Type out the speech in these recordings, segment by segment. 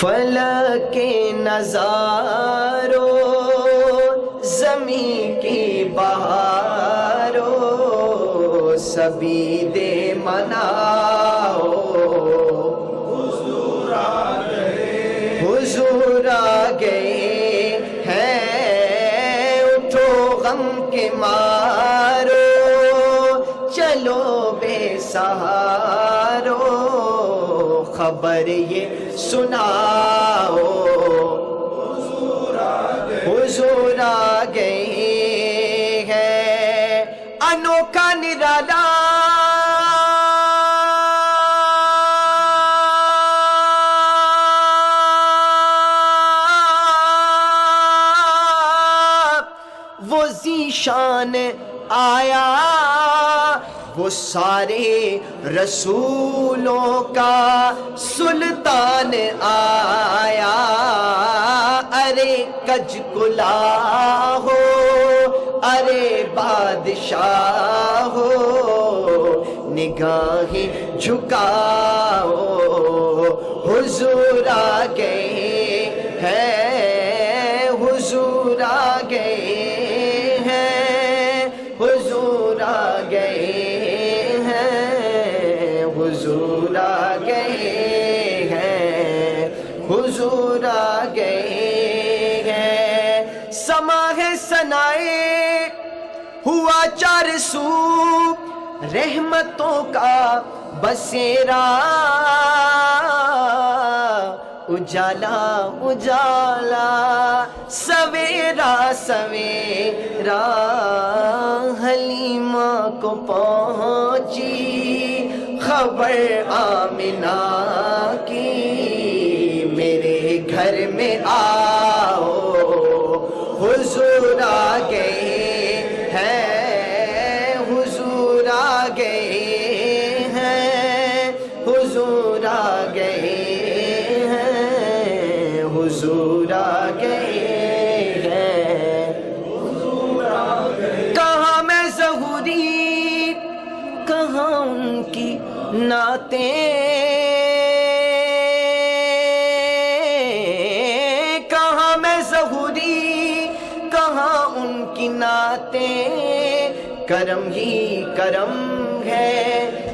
فلک کے نظاروں زمین کی بہاروں سبھی دے مناؤ حضور آ گئے ہیں اٹھو غم کے مارو چلو بے سہارو خبر یہ سناؤ حضور آ گئے ہیں انوکھا نرالا وہ ذیشان آیا وہ سارے رسولوں کا سلطان آیا ارے کج کلا ہو ارے بادشاہ ہو نگاہیں جھکاؤ حضور آ گئے ہیں حضور آ گئے حضور آ گئے ہیں حضور آ گئے ہیں حضور آ گئے ہیں سما ہے سنائے ہوا چار سو رحمتوں کا بسیرا اجالا اجالا سویرا سویرا حلیمہ کو پہنچی خبر آمنہ کی میرے گھر میں آؤ حضور آ گئے ہیں حضور آ گئے ہیں حضور آ گئے حضور آ گئے ہیں کہاں میں ظہوری کہاں ان کی نعتیں کہاں میں ظہوری کہاں ان کی نعتیں کرم ہی کرم ہے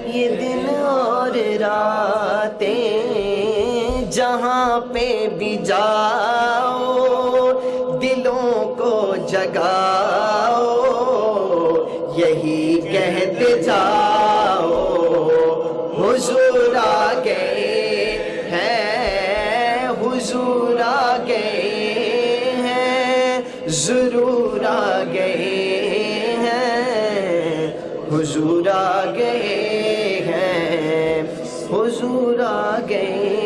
یہ دن اور راتیں جہاں پہ بھی جاؤ دلوں کو جگاؤ یہی کہتے جاؤ حضور آ گئے ہیں حضور آ گئے ہیں ضرور آ گئے ہیں حضور آ گئے ہیں حضور آ گئے